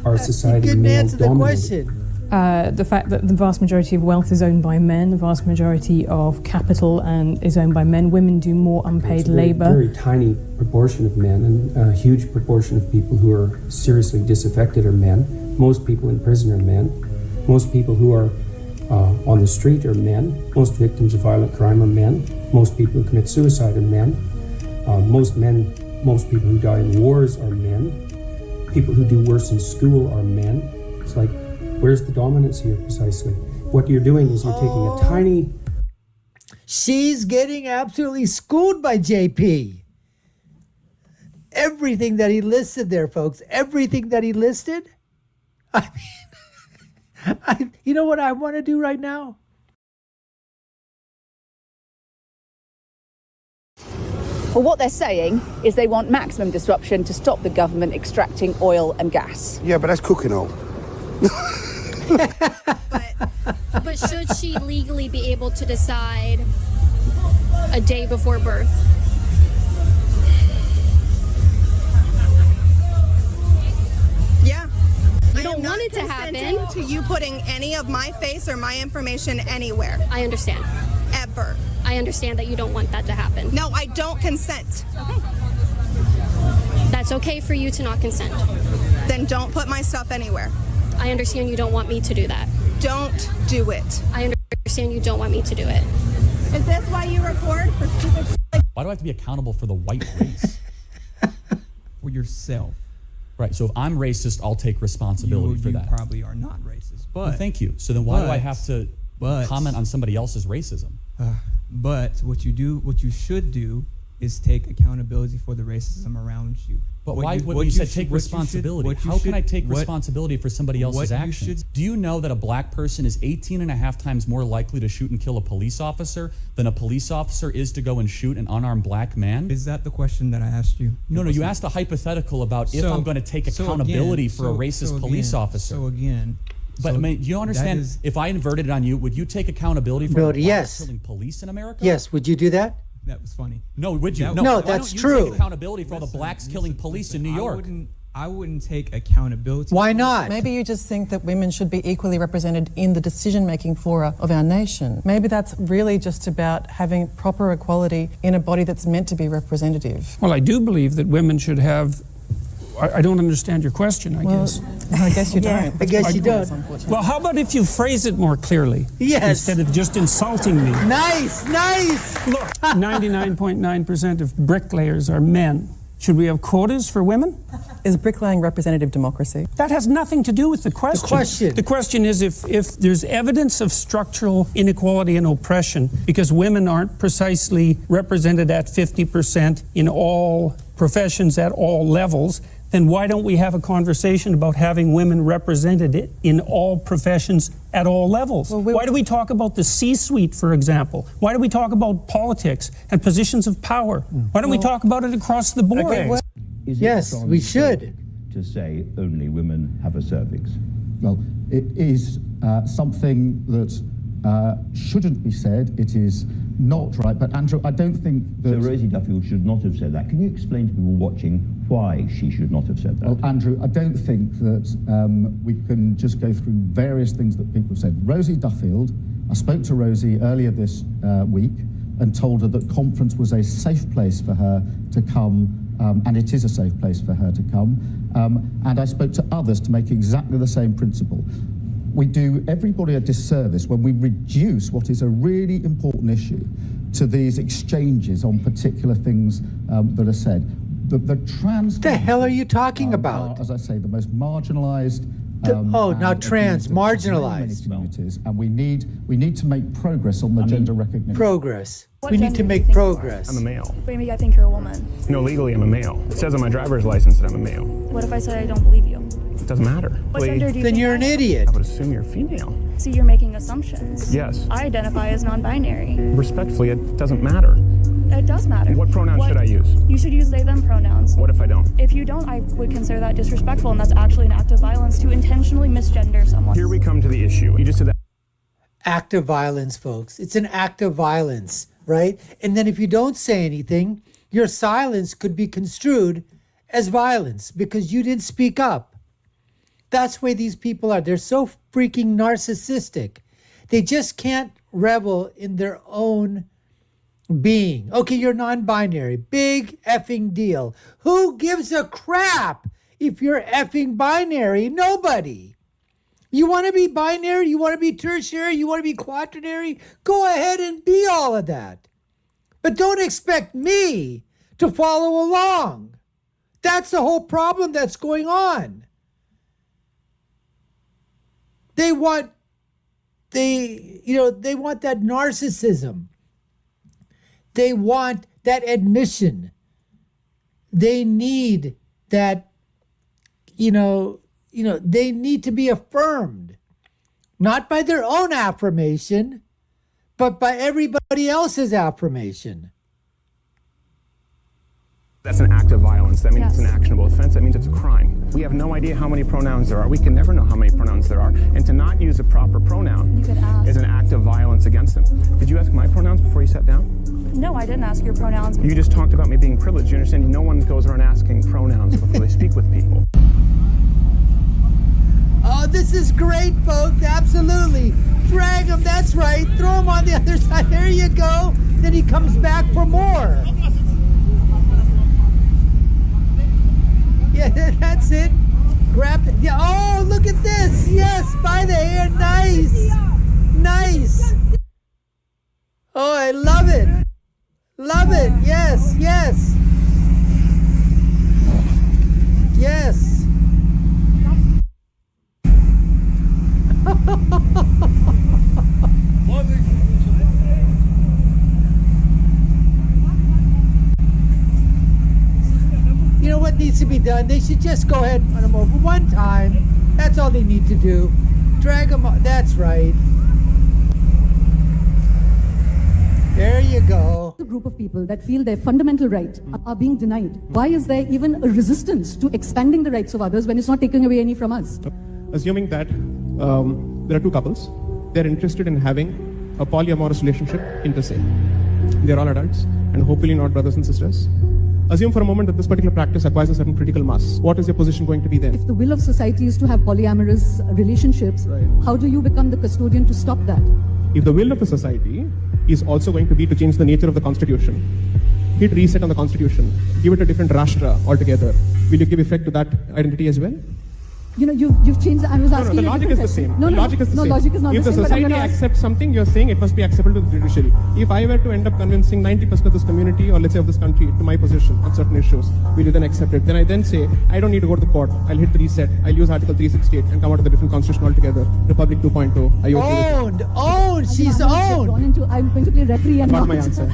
our society You couldn't answer the male-dominated. question. The fact that the vast majority of wealth is owned by men, the vast majority of capital is owned by men. Women do more unpaid labour. Very tiny proportion of men, and a huge proportion of people who are seriously disaffected are men. Most people in prison are men. Most people who are on the street are men. Most victims of violent crime are men. Most people who commit suicide are men. Most people who die in wars are men. People who do worse in school are men. It's like, where's the dominance here precisely? What you're doing is you're taking a tiny... She's getting absolutely schooled by JP. Everything that he listed there, folks, everything that he listed. I mean, you know what I want to do right now? Well, what they're saying is they want maximum disruption to stop the government extracting oil and gas. Yeah, but that's cooking oil. But should she legally be able to decide a day before birth? Yeah. You don't want it to happen. To you putting any of my face or my information anywhere. I understand. Ever. I understand that you don't want that to happen. No, I don't consent. Okay. That's okay for you to not consent. Then don't put my stuff anywhere. I understand you don't want me to do that. Don't do it. I understand you don't want me to do it. Is this why you record for stupid shit like... Why do I have to be accountable for the white race? For yourself. Right, so if I'm racist, I'll take responsibility for that. You probably are not racist, but... Well, thank you. So then why do I have to comment on somebody else's racism? But what you should do is take accountability for the racism around you. But why, when you said take responsibility, how can I take responsibility for somebody else's actions? Do you know that a black person is 18.5 times more likely to shoot and kill a police officer than a police officer is to go and shoot an unarmed black man? Is that the question that I asked you? No, you asked a hypothetical about if I'm going to take accountability for a racist police officer. So again... But I mean, you understand, if I inverted it on you, would you take accountability for killing police in America? Yes, would you do that? That was funny. No, would you? No, that's true. Why don't you take accountability for all the blacks killing police in New York? I wouldn't take accountability. Why not? Maybe you just think that women should be equally represented in the decision-making fora of our nation. Maybe that's really just about having proper equality in a body that's meant to be representative. Well, I do believe that women should have... I don't understand your question, I guess. I guess you don't. I guess you don't. Well, how about if you phrase it more clearly? Yes. Instead of just insulting me. Nice. Look, 99.9% of bricklayers are men. Should we have quotas for women? Is bricklaying representative democracy? That has nothing to do with the question. The question is if there's evidence of structural inequality and oppression because women aren't precisely represented at 50% in all professions at all levels, then why don't we have a conversation about having women represented in all professions at all levels? Why do we talk about the C-suite, for example? Why do we talk about politics and positions of power? Why don't we talk about it across the board? Yes, we should. To say only women have a cervix? Well, it is something that shouldn't be said. It is not right. But Andrew, I don't think that... So Rosie Duffield should not have said that. Can you explain to people watching why she should not have said that? Well, Andrew, I don't think that we can just go through various things that people have said. Rosie Duffield, I spoke to Rosie earlier this week and told her that conference was a safe place for her to come, and it is a safe place for her to come. And I spoke to others to make exactly the same principle. We do everybody a disservice when we reduce what is a really important issue to these exchanges on particular things that are said. The trans... What the hell are you talking about? Are, as I say, the most marginalised... not trans, marginalised. Communities, and we need to make progress on the gender recognition. Progress. We need to make progress. I'm a male. Maybe I think you're a woman. No, legally I'm a male. It says on my driver's license that I'm a male. What if I said I don't believe you? It doesn't matter. What gender do you Then think you're I an am? idiot. I would assume you're female. See, you're making assumptions. Yes. I identify as non-binary. Respectfully, it doesn't matter. It does matter. What pronoun should I use? You should use they, them pronouns. What if I don't? If you don't, I would consider that disrespectful, and that's actually an act of violence to intentionally misgender someone. Here we come to the issue. You just said that. Act of violence, folks. It's an act of violence, right? And then if you don't say anything, your silence could be construed as violence because you didn't speak up. That's the way these people are. They're so freaking narcissistic. They just can't revel in their own being. Okay, you're non-binary. Big effing deal. Who gives a crap if you're effing binary? Nobody. You want to be binary? You want to be tertiary? You want to be quaternary? Go ahead and be all of that. But don't expect me to follow along. That's the whole problem that's going on. They want that narcissism. They want that admission. They need that, they need to be affirmed, not by their own affirmation, but by everybody else's affirmation. That's an act of violence. That means it's an actionable offense. That means it's a crime. We have no idea how many pronouns there are. We can never know how many pronouns there are. And to not use a proper pronoun is an act of violence against them. Did you ask my pronouns before you sat down? No, I didn't ask your pronouns. You just talked about me being privileged. You understand? No one goes around asking pronouns before they speak with people. Oh, this is great, folks. Absolutely. Drag him. That's right. Throw him on the other side. There you go. Then he comes back for more. Yeah, that's it. Grab it. Yeah. Oh, look at this. Yes, by the hair. Nice. Nice. Oh, I love it. Love it. Yes, yes. Yes. You know what needs to be done? They should just go ahead and run them over one time. That's all they need to do. Drag them up. That's right. There you go. A group of people that feel their fundamental rights are being denied. Why is there even a resistance to expanding the rights of others when it's not taking away any from us? Assuming that there are two couples, they're interested in having a polyamorous relationship inter se. They're all adults and hopefully not brothers and sisters. Assume for a moment that this particular practice acquires a certain critical mass. What is your position going to be then? If the will of society is to have polyamorous relationships, how do you become the custodian to stop that? If the will of the society is also going to be to change the nature of the constitution, hit reset on the constitution, give it a different rashtra altogether, will you give effect to that identity as well? You know, you've changed. I was asking. No, the logic is the same. No, logic is the same. Logic is not if the the same. society accepts something, you're saying it must be acceptable to the judiciary. If I were to end up convincing 90% of this community, or let's say of this country, to my position on certain issues, will you then accept it? Then I then say, I don't need to go to the court. I'll hit the reset. I'll use Article 368 and come out with a different constitution altogether. Republic 2.0. Are you okay with it? Owned. She's owned. I'm going to play referee and not my answer.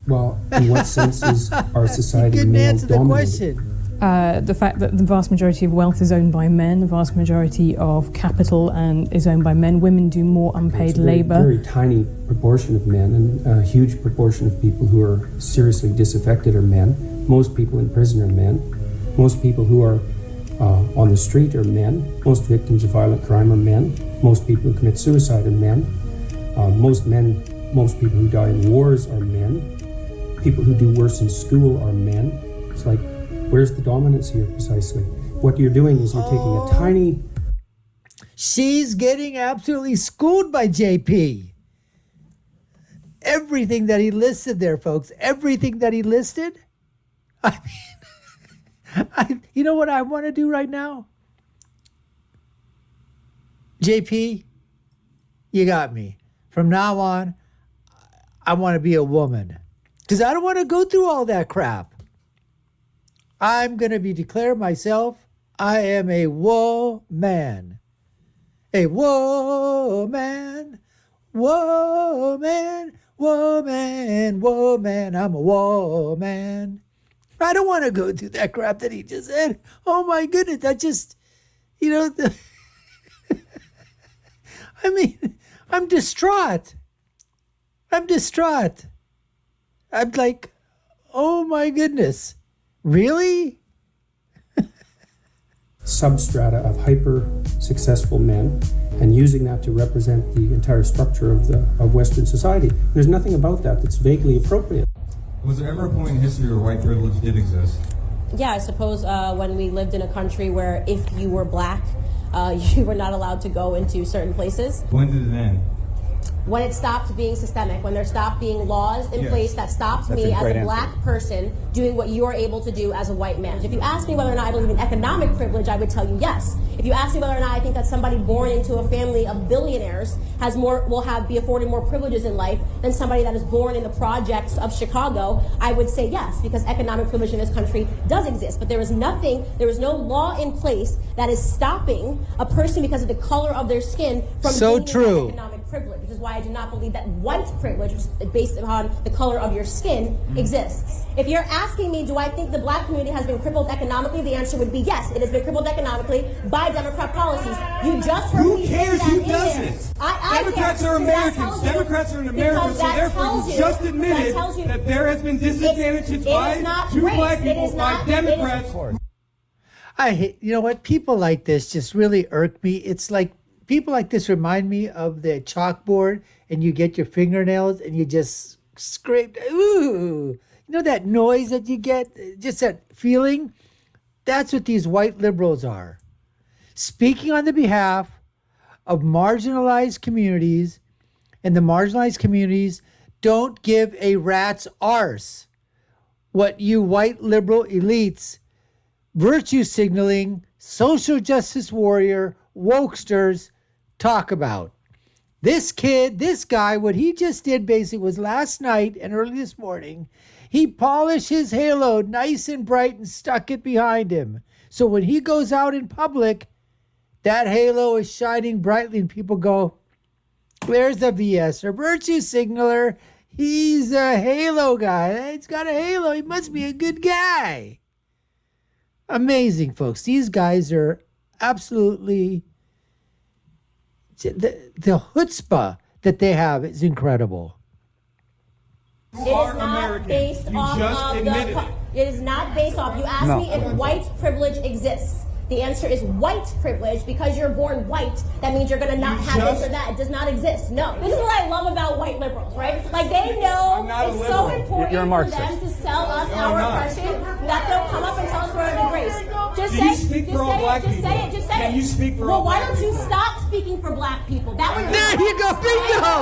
Well, in what sense is our society You couldn't answer the male-dominated? question. The fact that the vast majority of wealth is owned by men, the vast majority of capital is owned by men. Women do more unpaid labour. Very tiny proportion of men, and a huge proportion of people who are seriously disaffected are men. Most people in prison are men. Most people who are on the street are men. Most victims of violent crime are men. Most people who commit suicide are men. Most people who die in wars are men. People who do worse in school are men. It's like, where's the dominance here precisely? What you're doing is you're taking a tiny... She's getting absolutely schooled by JP. Everything that he listed there, folks, everything that he listed. I mean, you know what I want to do right now? JP, you got me. From now on, I want to be a woman. Because I don't want to go through all that crap. I'm going to declare myself, I am a woman. A woman, woman, woman, woman. I'm a woman. I don't want to go through that crap that he just said. Oh my goodness, I just, I mean, I'm distraught. I'm like, oh my goodness. Really? substrata of hyper-successful men and using that to represent the entire structure of Western society. There's nothing about that that's vaguely appropriate. Was there ever a point in history where white privilege did exist? Yeah, I suppose when we lived in a country where if you were black, you were not allowed to go into certain places. When did it end? When it stopped being systemic, when there stopped being laws in Yes. place that stopped That's me a as great a answer. black person doing what you're able to do as a white man. If you ask me whether or not I believe in economic privilege, I would tell you yes. If you ask me whether or not I think that somebody born into a family of billionaires be afforded more privileges in life than somebody that is born in the projects of Chicago, I would say yes, because economic privilege in this country does exist. But there is no law in place that is stopping a person because of the color of their skin from So gaining that true. economic privilege, which is why I do not believe that white privilege, which is based upon the color of your skin, exists. If you're asking me, do I think the black community has been crippled economically, the answer would be yes. It has been crippled economically by Democrat policies. You just heard me say cares that who in doesn't? there. I Democrats care, are because that Americans. tells you- Democrats are in America, because so that therefore tells you you- just that admitted tells you- that there has been disadvantage by it is not two race. black It people is by not- it is- Democrats. I hate, you know what? People like this just really irk me. It's like people like this remind me of the chalkboard and you get your fingernails and you just scrape. Ooh, you know that noise that you get? Just that feeling? That's what these white liberals are. Speaking on the behalf of marginalized communities, and the marginalized communities don't give a rat's arse what you white liberal elites, virtue signaling, social justice warrior, wokesters talk about. This kid, this guy, what he just did basically was last night and early this morning, he polished his halo nice and bright and stuck it behind him. So when he goes out in public, that halo is shining brightly and people go, there's the VS or virtue signaler. He's a halo guy. He's got a halo. He must be a good guy. Amazing, folks. These guys are absolutely, the chutzpah that they have is incredible. It is not based off of it is not based off. You asked me if white privilege exists. The answer is white privilege. Because you're born white, that means you're going to not have this or that. It does not exist. No. This is what I love about white liberals, right? Like, they know it's so important for them to sell us our oppression that they'll come up and tell us we're a disgrace. Just say it. Just say it. Just say it. Can you speak for well, all why black don't you people? stop speaking for black people? That would There you go,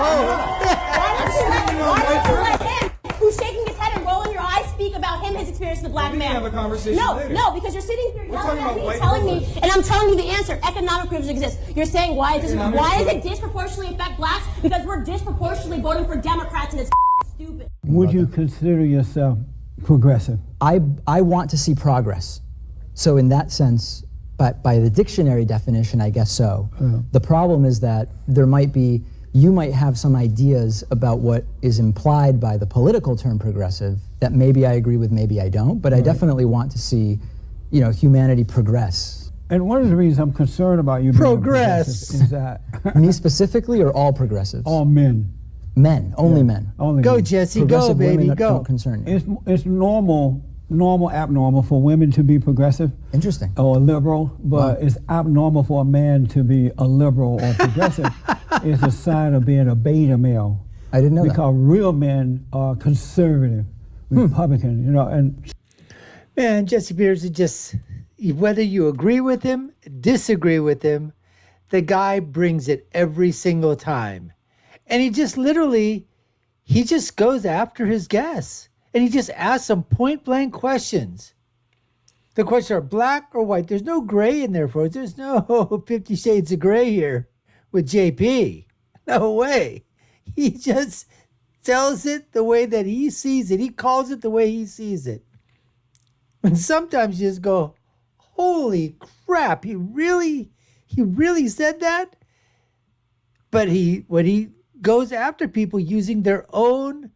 Why don't you let him, who's shaking his head and rolling your eyes, speak about him, his experience as a black We man? can have a conversation later. No, because you're sitting here talking about white telling me, privilege. and I'm telling you the answer. Economic privilege exists. You're saying why does it disproportionately affect blacks? Because we're disproportionately voting for Democrats, and it's stupid. Would you consider yourself progressive? I want to see progress. So in that sense, by the dictionary definition, I guess so. The problem is that you might have some ideas about what is implied by the political term progressive that maybe I agree with, maybe I don't, but I definitely want to see, humanity progress. And one of the reasons I'm concerned about you being progressive is that Me specifically, or all progressives? all men. Men, only men. Only Go, men. Jesse, go, Progressive baby, women go. don't concern you. It's normal, abnormal for women to be progressive. Interesting. Or liberal, but it's abnormal for a man to be a liberal or progressive. It's a sign of being a beta male. I didn't know that. Because real men are conservative, Republican, and Man, Jesse Peters is just, whether you agree with him, disagree with him, the guy brings it every single time. And he just goes after his guests. And he just asks them point blank questions. The questions are black or white. There's no gray in there, folks. There's no 50 Shades of Gray here with JP. No way. He just tells it the way that he sees it. He calls it the way he sees it. And sometimes you just go, holy crap, he really said that? But when he goes after people using their own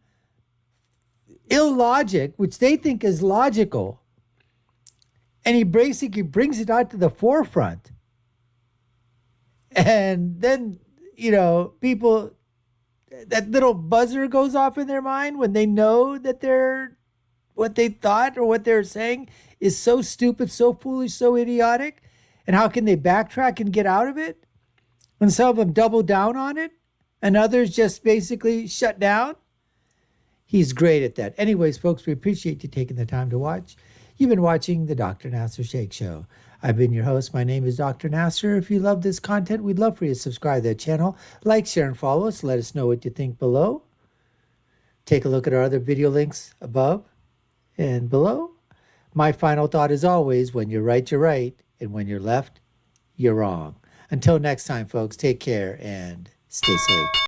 illogic, which they think is logical, and he basically brings it out to the forefront. And then, people, that little buzzer goes off in their mind when they know that what they thought or what they're saying is so stupid, so foolish, so idiotic. And how can they backtrack and get out of it? And some of them double down on it, and others just basically shut down. He's great at that. Anyways, folks, we appreciate you taking the time to watch. You've been watching the Dr. Nasser Sheikh Show. I've been your host. My name is Dr. Nasser. If you love this content, we'd love for you to subscribe to the channel. Like, share, and follow us. Let us know what you think below. Take a look at our other video links above and below. My final thought is always, when you're right, and when you're left, you're wrong. Until next time, folks, take care and stay safe.